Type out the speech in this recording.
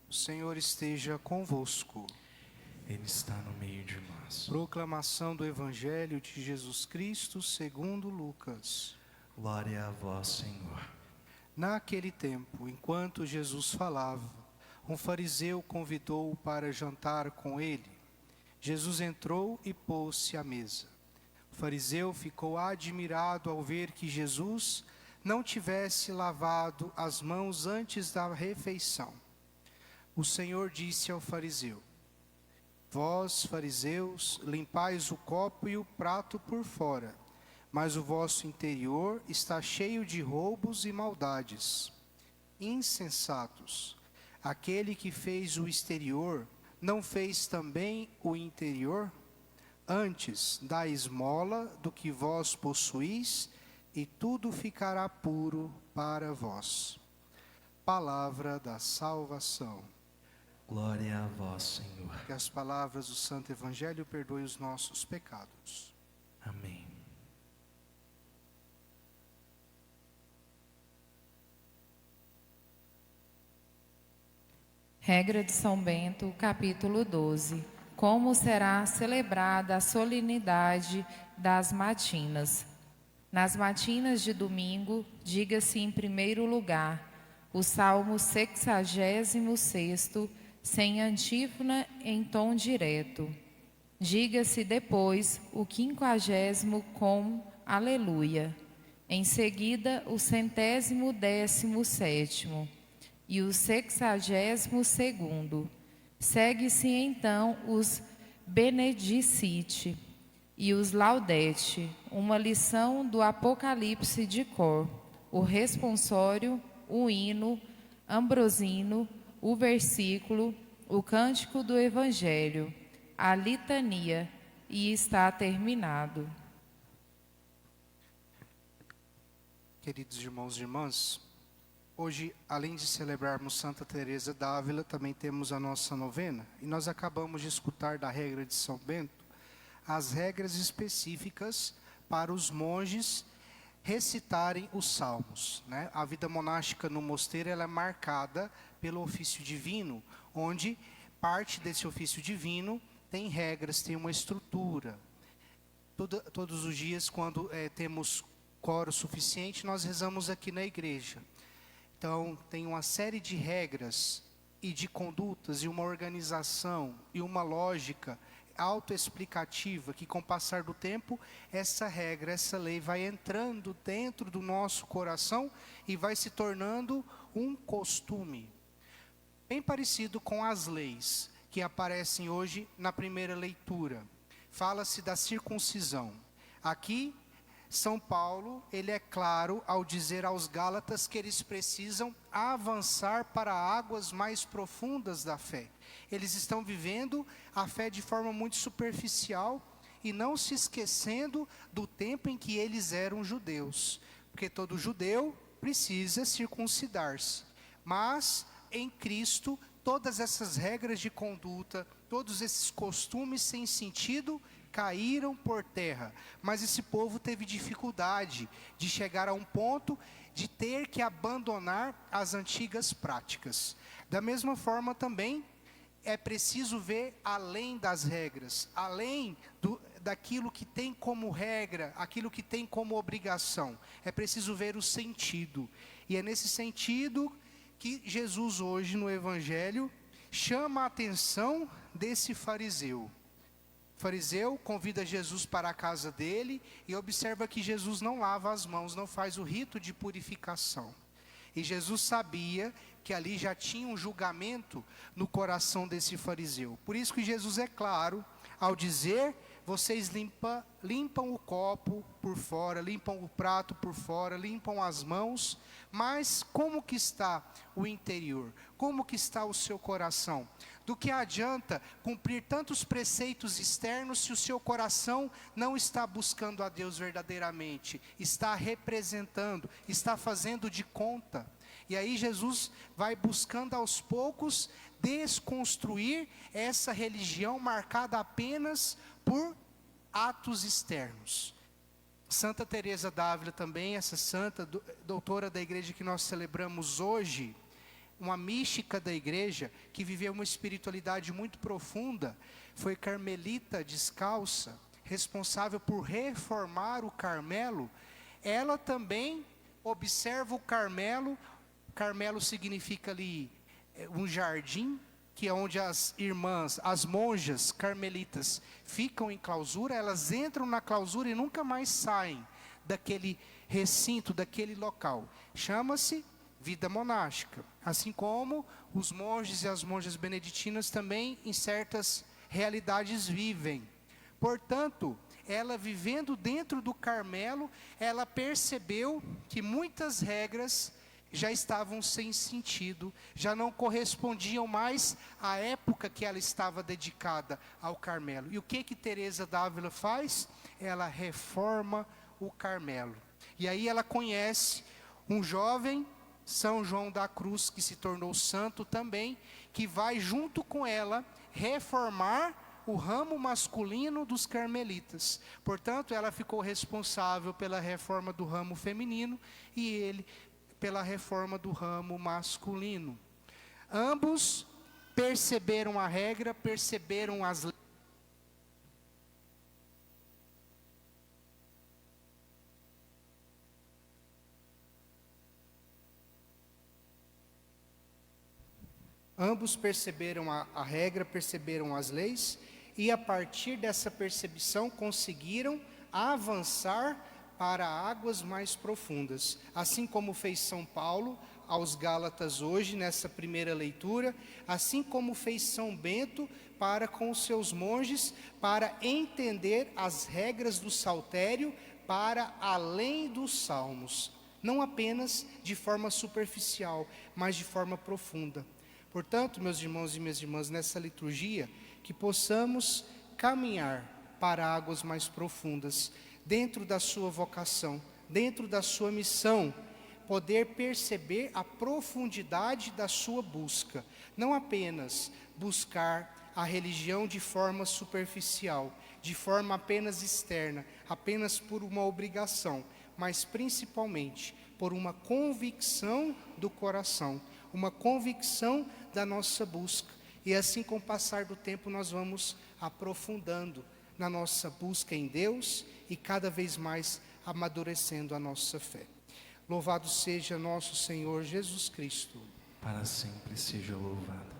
O Senhor esteja convosco. Ele está no meio de nós. Proclamação do Evangelho de Jesus Cristo segundo Lucas. Glória a vós, Senhor. Naquele tempo, enquanto Jesus falava, um fariseu convidou-o para jantar com ele. Jesus entrou e pôs-se à mesa. O fariseu ficou admirado ao ver que Jesus não tivesse lavado as mãos antes da refeição. O Senhor disse ao fariseu: Vós, fariseus, limpais o copo e o prato por fora, mas o vosso interior está cheio de roubos e maldades. Insensatos! Aquele que fez o exterior, não fez também o interior? Antes, dai esmola do que vós possuís, e tudo ficará puro para vós. Palavra da salvação. Glória a vós, Senhor. Que as palavras do Santo Evangelho perdoem os nossos pecados. Amém. Regra de São Bento, capítulo 12. Como será celebrada a solenidade das matinas? Nas matinas de domingo, diga-se em primeiro lugar o Salmo 66º, sem antífona em tom direto. Diga-se depois o 50º com Aleluia. Em seguida, o 117º e o 62º. Segue-se então os Benedicite e os Laudete, uma lição do Apocalipse de cor, o responsório, o hino, ambrosino, o versículo, o cântico do Evangelho, a litania, e está terminado. Queridos irmãos e irmãs, hoje, além de celebrarmos Santa Teresa d'Ávila, também temos a nossa novena. E nós acabamos de escutar da regra de São Bento as regras específicas para os monges recitarem os salmos, né? A vida monástica no mosteiro ela é marcada pelo ofício divino, onde parte desse ofício divino tem regras, tem uma estrutura. Todos os dias, quando temos coro suficiente, nós rezamos aqui na igreja. Então, tem uma série de regras e de condutas e uma organização e uma lógica autoexplicativa que, com o passar do tempo, essa regra, essa lei vai entrando dentro do nosso coração e vai se tornando um costume. Bem parecido com as leis que aparecem hoje na primeira leitura. Fala-se da circuncisão. Aqui, São Paulo, ele é claro ao dizer aos Gálatas que eles precisam avançar para águas mais profundas da fé. Eles estão vivendo a fé de forma muito superficial e não se esquecendo do tempo em que eles eram judeus. Porque todo judeu precisa circuncidar-se. Mas, em Cristo, todas essas regras de conduta, todos esses costumes sem sentido, caíram por terra, mas esse povo teve dificuldade de chegar a um ponto de ter que abandonar as antigas práticas. Da mesma forma também, é preciso ver além das regras, além daquilo que tem como regra, aquilo que tem como obrigação. É preciso ver o sentido, e é nesse sentido que Jesus hoje no Evangelho chama a atenção desse fariseu. O fariseu convida Jesus para a casa dele e observa que Jesus não lava as mãos, não faz o rito de purificação. E Jesus sabia que ali já tinha um julgamento no coração desse fariseu. Por isso que Jesus é claro ao dizer: vocês limpam o copo por fora, limpam o prato por fora, limpam as mãos, mas como que está o interior? Como que está o seu coração? Do que adianta cumprir tantos preceitos externos se o seu coração não está buscando a Deus verdadeiramente, está representando, está fazendo de conta? E aí Jesus vai buscando aos poucos desconstruir essa religião marcada apenas por atos externos. Santa Teresa d'Ávila também, essa santa doutora da igreja que nós celebramos hoje, uma mística da igreja, que viveu uma espiritualidade muito profunda, foi carmelita descalça, responsável por reformar o Carmelo. Ela também observa o Carmelo. Carmelo significa ali um jardim, que é onde as irmãs, as monjas carmelitas ficam em clausura. Elas entram na clausura e nunca mais saem daquele recinto, daquele local. Chama-se vida monástica. Assim como os monges e as monjas beneditinas também em certas realidades vivem. Portanto, ela vivendo dentro do Carmelo, ela percebeu que muitas regras já estavam sem sentido, já não correspondiam mais à época que ela estava dedicada ao Carmelo. E o que Teresa d'Ávila faz? Ela reforma o Carmelo. E aí ela conhece um jovem, São João da Cruz, que se tornou santo também, que vai junto com ela reformar o ramo masculino dos carmelitas. Portanto, ela ficou responsável pela reforma do ramo feminino e ele pela reforma do ramo masculino. Ambos perceberam a regra, perceberam as leis. Ambos perceberam a regra, perceberam as leis, e a partir dessa percepção conseguiram avançar para águas mais profundas. Assim como fez São Paulo aos Gálatas hoje, nessa primeira leitura, assim como fez São Bento para com os seus monges, para entender as regras do saltério para além dos salmos. Não apenas de forma superficial, mas de forma profunda. Portanto, meus irmãos e minhas irmãs, nessa liturgia, que possamos caminhar para águas mais profundas, dentro da sua vocação, dentro da sua missão, poder perceber a profundidade da sua busca. Não apenas buscar a religião de forma superficial, de forma apenas externa, apenas por uma obrigação, mas principalmente por uma convicção do coração, uma convicção da nossa busca. E assim, com o passar do tempo, nós vamos aprofundando na nossa busca em Deus e cada vez mais amadurecendo a nossa fé. Louvado seja nosso Senhor Jesus Cristo. Para sempre seja louvado.